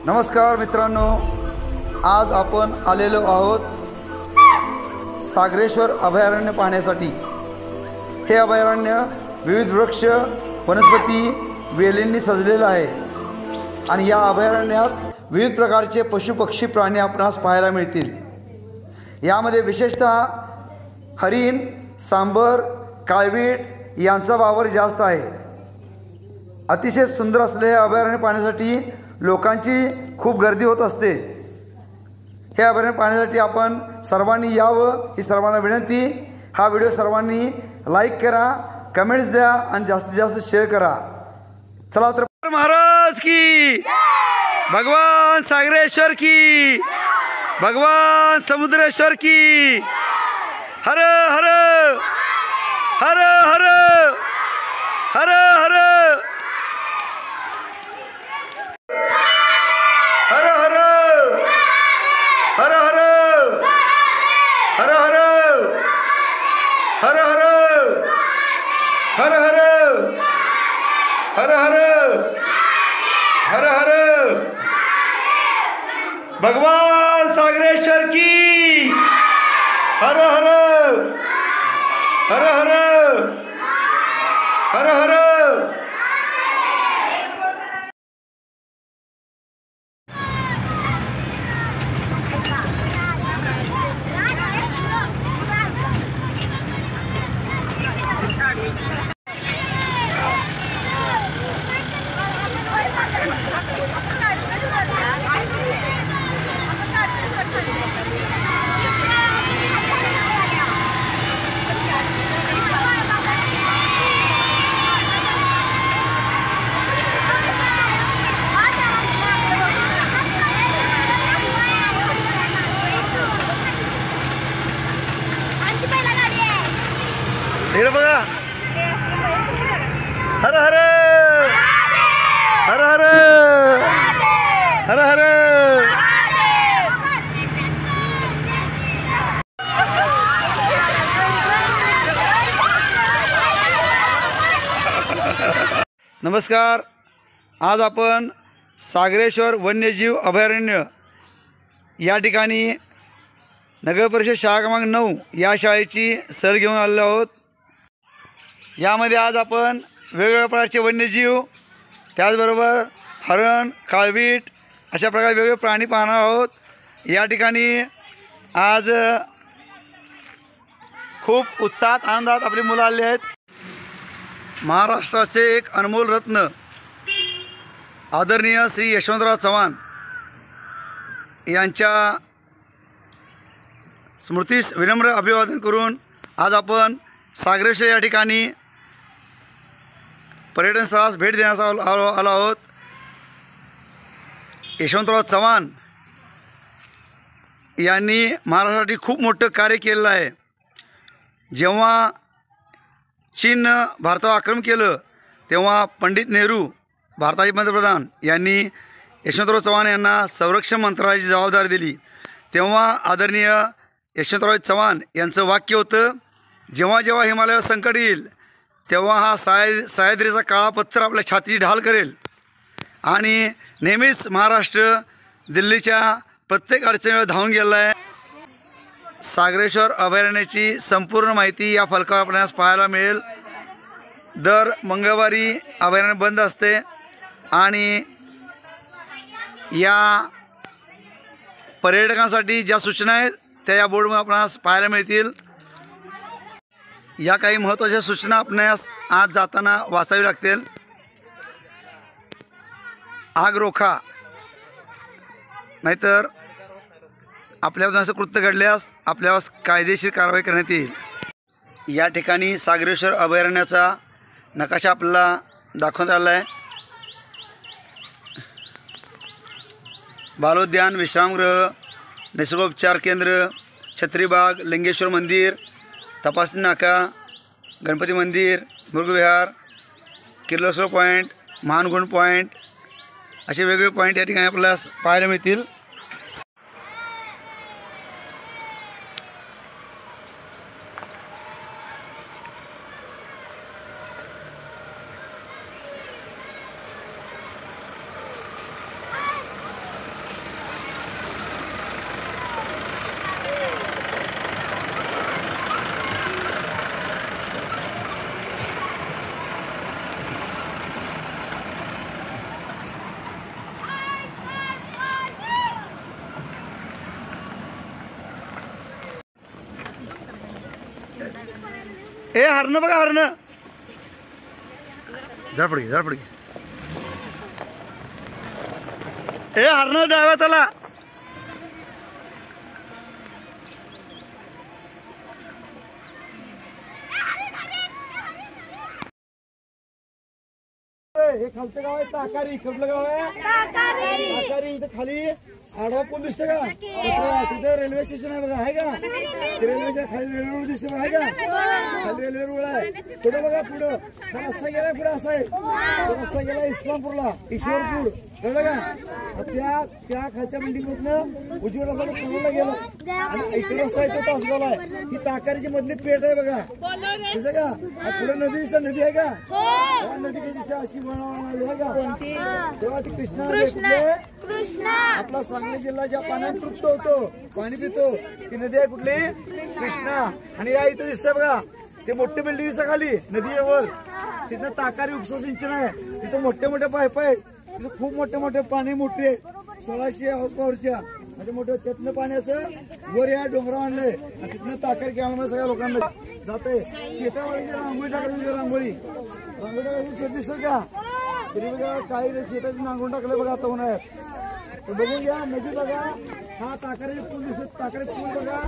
नमस्कार मित्रांनो, आज आपण आलेलो आहोत सागरेश्वर अभयारण्य पाहण्यासाठी। हे अभयारण्य विविध वृक्ष वनस्पती वेलींनी सजलेलं आहे आणि या अभयारण्यात विविध प्रकारचे पशु पक्षी प्राणी आपणास पाहायला मिळतील। यामध्ये विशेषतः हरिण, सांबर, काळवीट यांचा वावर जास्त आहे। अतिशय सुंदर असलेले हे अभयारण्य पाहण्यासाठी लोकांची खूप गर्दी होत असते। हे अभयारण्य पाहण्यासाठी आपण सर्वांनी यावं ही सर्वांना विनंती। हा व्हिडिओ सर्वांनी लाईक करा, कमेंट्स द्या आणि जास्तीत जास्त शेअर करा। चला तर महाराज की, भगवान सागरेश्वर की, भगवान समुद्रेश्वर की, हर हर हर हर हर हर हर हर हर हर हर हर हर हर हर हर हर हर हर भगवान सागरेश्वर की, हर हर हर हर हर हर। इकडे बघा, हर हर हर हर हर हर। नमस्कार, आज आपण सागरेश्वर वन्यजीव अभयारण्य या ठिकाणी नगर परिषद शाळा क्रमांक 9 या शाळेची सहल घेऊन आलेलो आहोत। यामध्ये आज आपण वेगवेगळ्या प्रकारचे वन्यजीव, त्याचबरोबर हरण, काळवीट अशा प्रकारे वेगवेगळे प्राणी पाहणार आहोत। या ठिकाणी आज खूप उत्साहात आनंदात आपली मुलं आली आहेत। महाराष्ट्राचे एक अनमोल रत्न आदरणीय श्री यशवंतराव चव्हाण यांच्या स्मृतीस विनम्र अभिवादन करून आज आपण सागरेश्वर या ठिकाणी पर्यटन स्थळास भेट देण्यास आलो आहोत। यशवंतराव चव्हाण यांनी महाराष्ट्रासाठी खूप मोठं कार्य केलेलं आहे। जेव्हा चीननं भारतावर आक्रमण केलं तेव्हा पंडित नेहरू, भारताचे पंतप्रधान, यांनी यशवंतराव चव्हाण यांना संरक्षण मंत्रालयाची जबाबदारी दिली। तेव्हा आदरणीय यशवंतराव चव्हाण यांचं वाक्य होतं, जेव्हा जेव्हा हिमालयावर संकट येईल तेव्हा हा सह्याद्रीचा काळा पत्थर आपल्या छातीची ढाल करेल आणि नेहमीच महाराष्ट्र दिल्लीच्या प्रत्येक अडचणीवर धावून गेला आहे। सागरेश्वर अभयारण्याची संपूर्ण माहिती या फलकावर आपल्याला पाहायला मिळेल। दर मंगळवारी अभयारण्य बंद असते आणि या पर्यटकांसाठी ज्या सूचना आहेत त्या या बोर्डवर आपणास पाहायला मिळतील। या काही महत्त्वाच्या सूचना आपणास आज जाताना वाचावी लागतील। आग रोखा, नाहीतर आपल्यावर असं कृत्य घडल्यास आपल्यावर कायदेशीर कारवाई करण्यात येईल। या ठिकाणी सागरेश्वर अभयारण्याचा नकाशा आपल्याला दाखवण्यात आला आहे। बालोद्यान, विश्रामगृह, निसर्गोपचार केंद्र, छत्रीबाग, लिंगेश्वर मंदिर, तपासणी नाका, गणपती मंदिर, मृगविहार, किर्लोस्कर पॉईंट, महानगुंड पॉईंट असे वेगवेगळे पॉईंट या ठिकाणी आपल्याला पाहायला मिळतील। ए हरण बघा हरण जरा पुढे ए हरण डाव्या त्याला हे खालचं गाव आहे ताकारी कुठलं गाव आहे ताकारी इथं खाली आडवा पूल दिसतं का तिथे रेल्वे स्टेशन आहे बघा आहे का रेल्वेच्या खाली रेल्वे रोड दिसते बघा आहे का खाली रेल्वे रोड आहे पुढे बघा पुढं रस्ता गेला पुढे असा आहे रस्ता गेला इस्लामपूरला ईश्वरपूर कळलं का त्या खालच्या बिल्डिंग मधनं उजव्या रस्त्याला पुण्याला गेलं आणि इकडे रस्ता आहे तो तासगावला आहे ही ताकारीची मधली पेठ आहे बघा दिसतं का पुढे नदी दिसतं नदी आहे का नदी कशी दिसते अशी आहे का तेव्हा ती कृष्णा आपला सांगली जिल्हा ज्या पाण्यात तृप्त होतो पाणी पितो ती नदी आहे कुठली कृष्णा आणि या इथं दिसतंय बघा ते मोठे बिल्डिंग दिसतं खाली नदीवर तिथं ताकारी उपसा सिंचन आहे तिथं मोठे मोठे पाईप आहेत तिथं खूप मोठे मोठे पाणी मोठे 1600 हॉर्स पॉवरच्या म्हणजे मोठे त्यातनं पाणी असं वर या डोंगरावर आणलंय आणि तिथनं ताकारी कॅमेरा सगळ्या लोकांना जाते शेतावरची रांगोळी टाकली रांगोळी टाकायची शेत दिसत का तरी बघा काही शेताची नांगरून टाकलं बघा आता उन्हाळ्यात बघून घ्या नदी बघा हा ताकारी पूल दिसत ताकारी पूल बघा